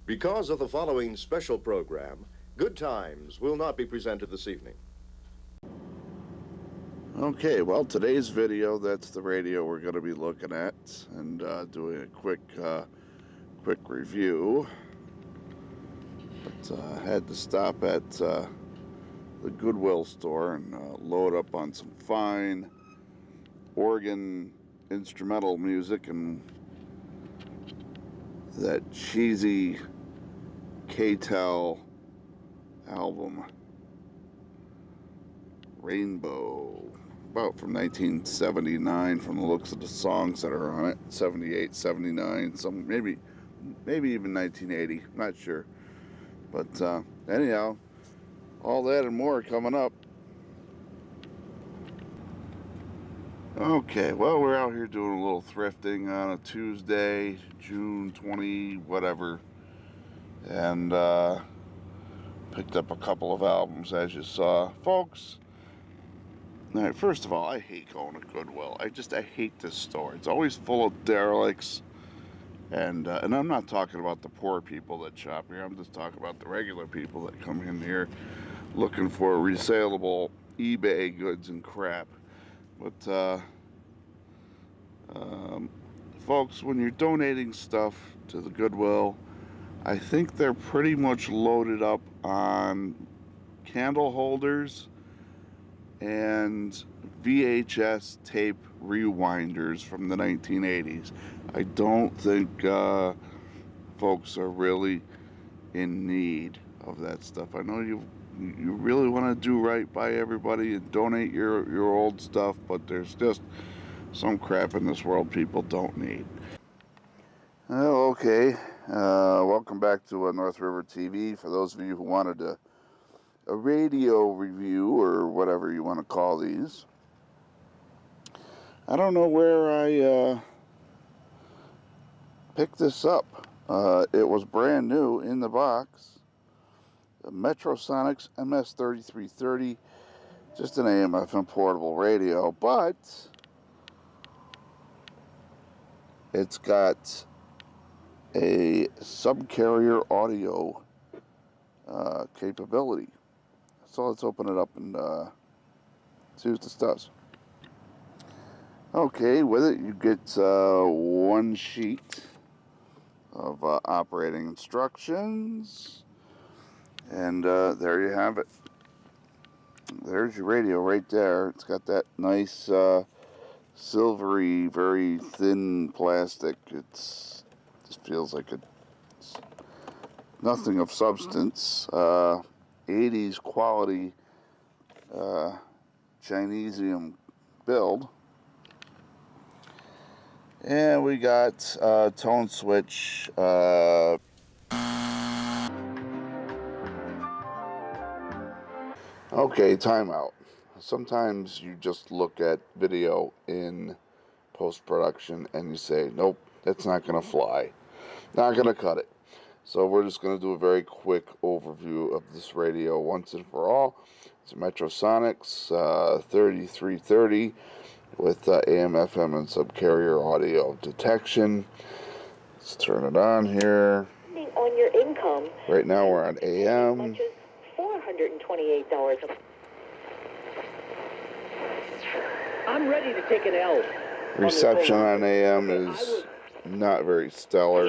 Because of the following special program, Good Times will not be presented this evening. Okay, well, today's video, that's the radio we're going to be looking at and doing a quick review. But I had to stop at the Goodwill store and load up on some fine organ instrumental music and that cheesy K-Tel album, Rainbow, about from 1979 from the looks of the songs that are on it, 78, 79, some maybe even 1980, not sure. But anyhow, all that and more coming up. Okay, well, we're out here doing a little thrifting on a Tuesday, June 20, whatever, and picked up a couple of albums, as you saw. Folks, all right, first of all, I hate going to Goodwill. I hate this store. It's always full of derelicts, and I'm not talking about the poor people that shop here. I'm just talking about the regular people that come in here looking for resaleable eBay goods and crap. But folks, when you're donating stuff to the Goodwill, I think they're pretty much loaded up on candle holders and VHS tape rewinders from the 1980s. I don't think folks are really in need of that stuff. I know you really want to do right by everybody and donate your old stuff, but there's just some crap in this world people don't need. Oh, okay. Welcome back to North River TV. For those of you who wanted a radio review or whatever you want to call these, I don't know where I picked this up. It was brand new in the box. A MetroSonix MS3330, just an AM/FM portable radio, but it's got a subcarrier audio capability. So let's open it up and see what this does. Okay, with it you get one sheet of operating instructions. And there you have it. There's your radio right there. It's got that nice silvery, very thin plastic. Just feels like it's nothing of substance. 80s quality Chinesium build. And we got tone switch. Okay, timeout. Sometimes you just look at video in post-production and you say, nope, that's not going to fly. Not going to cut it. So we're just going to do a very quick overview of this radio once and for all. It's a MetroSonix 3330 with AM, FM, and subcarrier audio detection. Let's turn it on here. On your income. Right now we're on AM. $428. I'm ready to take an L. Reception on AM is not very stellar.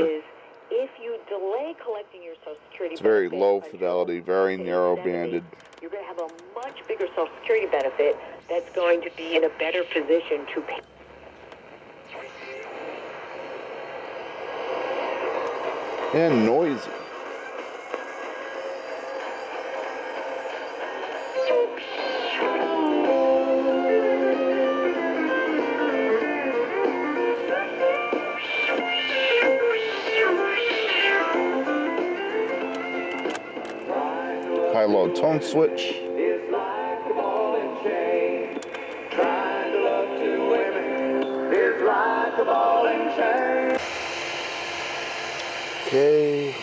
If you delay collecting your Social Security it's very benefit low fidelity, very narrow banded. You're going to have a much bigger Social Security benefit that's going to be in a better position to pay. And noisy. High-low tone switch. Okay,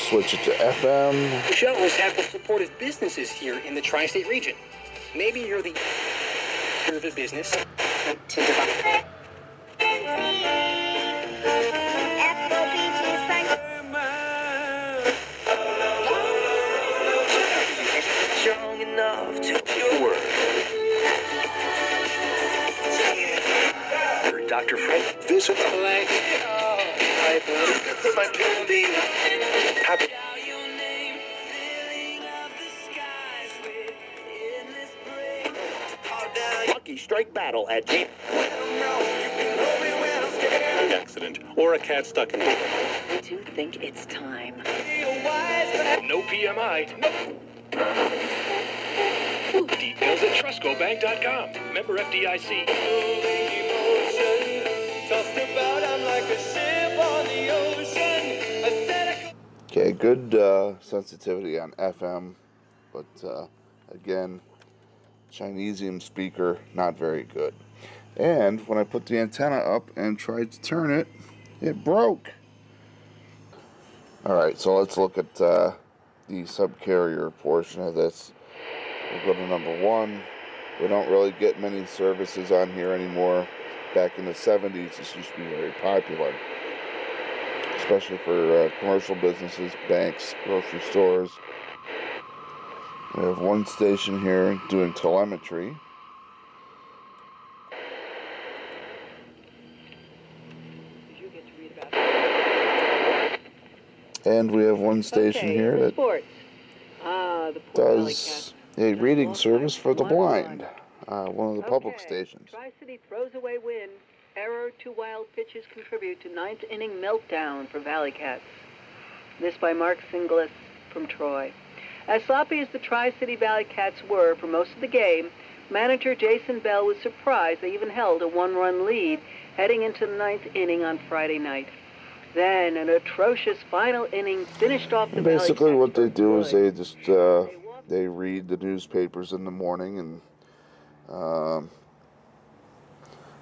switch it to FM. Shuttles have supported businesses here in the tri-state region. Maybe you're the of a business. Visit Lucky Strike Battle at G. accident or a cat stuck in I do think it's time. no PMI. Details at TrustCoBank.com. Member FDIC. Okay, good sensitivity on FM, but again, Chinesium speaker, not very good. And when I put the antenna up and tried to turn it, it broke. Alright, so let's look at the subcarrier portion of this. We'll go to number 1. We don't really get many services on here anymore. Back in the 70s, this used to be very popular, especially for commercial businesses, banks, grocery stores. We have one station here doing telemetry. And we have one station here that does a reading service for the blind, one of the public stations. Tri-City throws away win. Error, 2 wild pitches contribute to 9th inning meltdown for Valley Cats. This by Mark Singlis from Troy. As sloppy as the Tri-City Valley Cats were for most of the game, manager Jason Bell was surprised they even held a 1-run lead heading into the 9th inning on Friday night. Then an atrocious final inning finished off the Basically Valley what they Cats do for is good. they just they read the newspapers in the morning and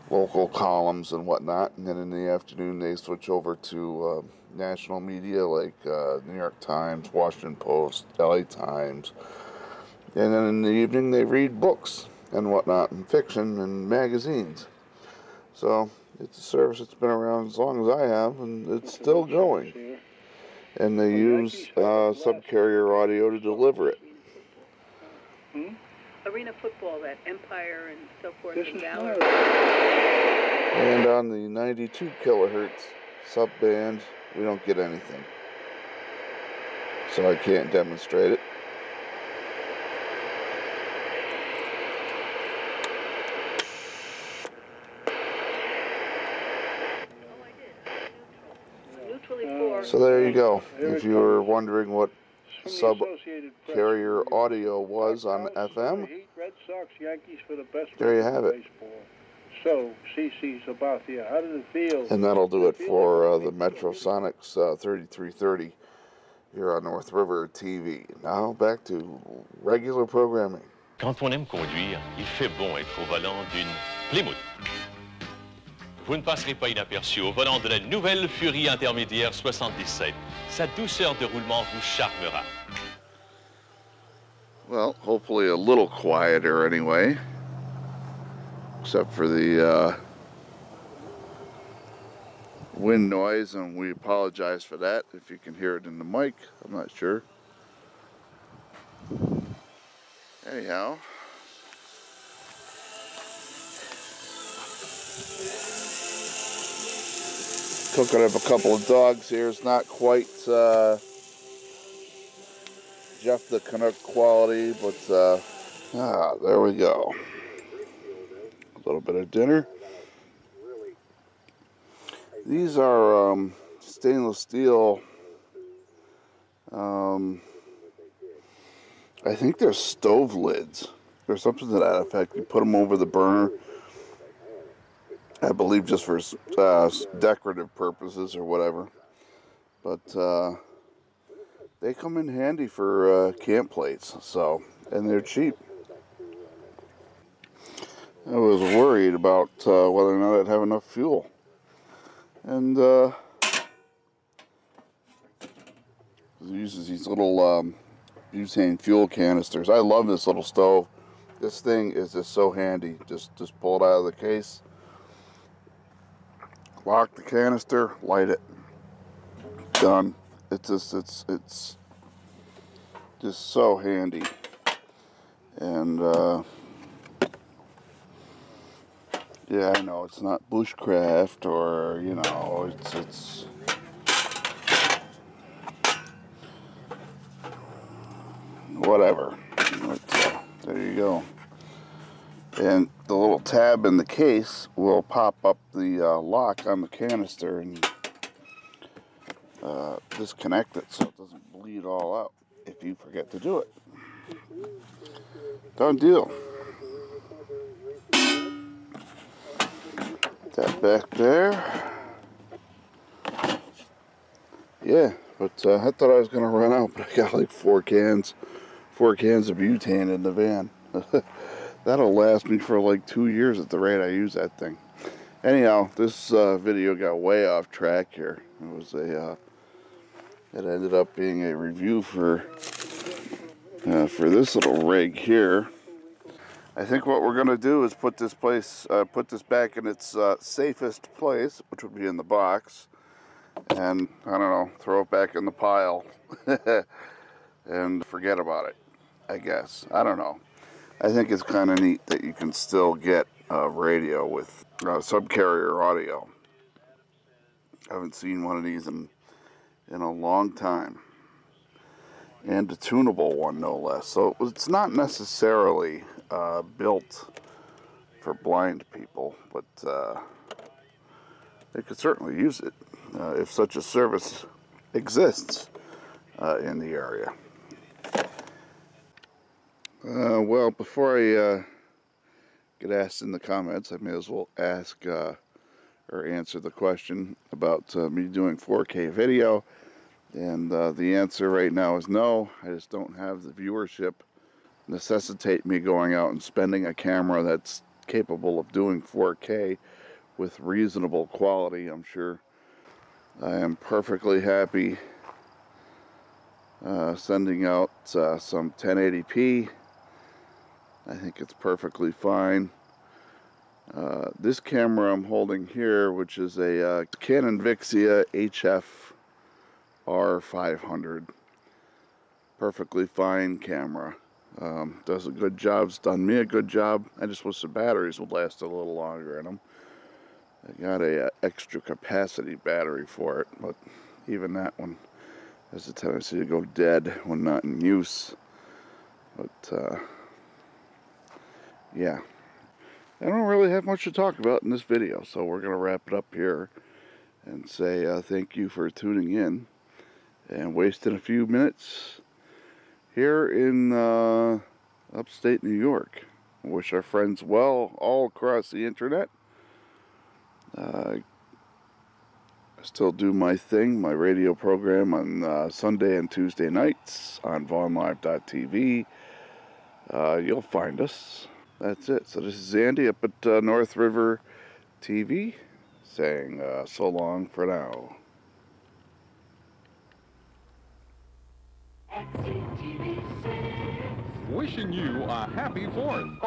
local columns and whatnot, and then in the afternoon they switch over to national media like New York Times, Washington Post, LA Times, and then in the evening they read books and whatnot, and fiction and magazines. So it's a service that's been around as long as I have, and it's still going. And they use subcarrier audio to deliver it. Arena football, that Empire and so forth and Valor. And on the 92 kilohertz sub band, we don't get anything. So I can't demonstrate it. So there you go. If you were wondering what subcarrier audio was on FM, there you have it. So, CC Sabathia, how did it feel? And that'll do it for the MetroSonix 3330 here on North River TV. Now back to regular programming. Quand on aime conduire, il fait bon être au volant d'une Plymouth. Vous ne passerez pas inaperçu au volant de la nouvelle Fury intermédiaire 77. Sa douceur de roulement vous charmera. Well, hopefully a little quieter anyway, except for the wind noise, and we apologize for that if you can hear it in the mic. I'm not sure. Anyhow, cooking up a couple of dogs here. It's not quite Jeff the Canuck quality, but there we go. A little bit of dinner. These are stainless steel. I think they're stove lids or something to that effect. You put them over the burner, I believe, just for decorative purposes or whatever. But they come in handy for camp plates, so, and they're cheap. I was worried about whether or not I'd have enough fuel. And it uses these little butane fuel canisters. I love this little stove. This thing is just so handy. Just pull it out of the case, lock the canister, light it. Done. It's just so handy. And Yeah, I know it's not bushcraft or, you know, it's whatever. But, there you go. And the little tab in the case will pop up the lock on the canister and disconnect it so it doesn't bleed all out if you forget to do it. Done deal. That back there. Yeah, but I thought I was going to run out, but I got like 4 cans of butane in the van. That'll last me for like 2 years at the rate I use that thing. Anyhow, this video got way off track here. It was it ended up being a review for this little rig here. I think what we're gonna do is put this back in its safest place, which would be in the box, and I don't know, throw it back in the pile and forget about it, I guess. I don't know. I think it's kind of neat that you can still get radio with subcarrier audio. I haven't seen one of these in a long time. And a tunable one, no less. So it's not necessarily built for blind people, but they could certainly use it if such a service exists in the area. Well, before I get asked in the comments, I may as well ask or answer the question about me doing 4K video. And the answer right now is no. I just don't have the viewership necessitate me going out and spending a camera that's capable of doing 4K with reasonable quality. I'm sure I am perfectly happy sending out some 1080p. I think it's perfectly fine. This camera I'm holding here, which is a Canon Vixia HF R500, perfectly fine camera. Does a good job. It's done me a good job. I just wish the batteries would last a little longer in them. I got a extra capacity battery for it, but even that one has a tendency to go dead when not in use. But yeah, I don't really have much to talk about in this video, so we're gonna wrap it up here and say thank you for tuning in and wasting a few minutes here in upstate New York. I wish our friends well all across the internet. I still do my thing, my radio program on Sunday and Tuesday nights on vaughnlive.tv. You'll find us. That's it. So this is Andy up at North River TV saying so long for now. Wishing you a happy 4th.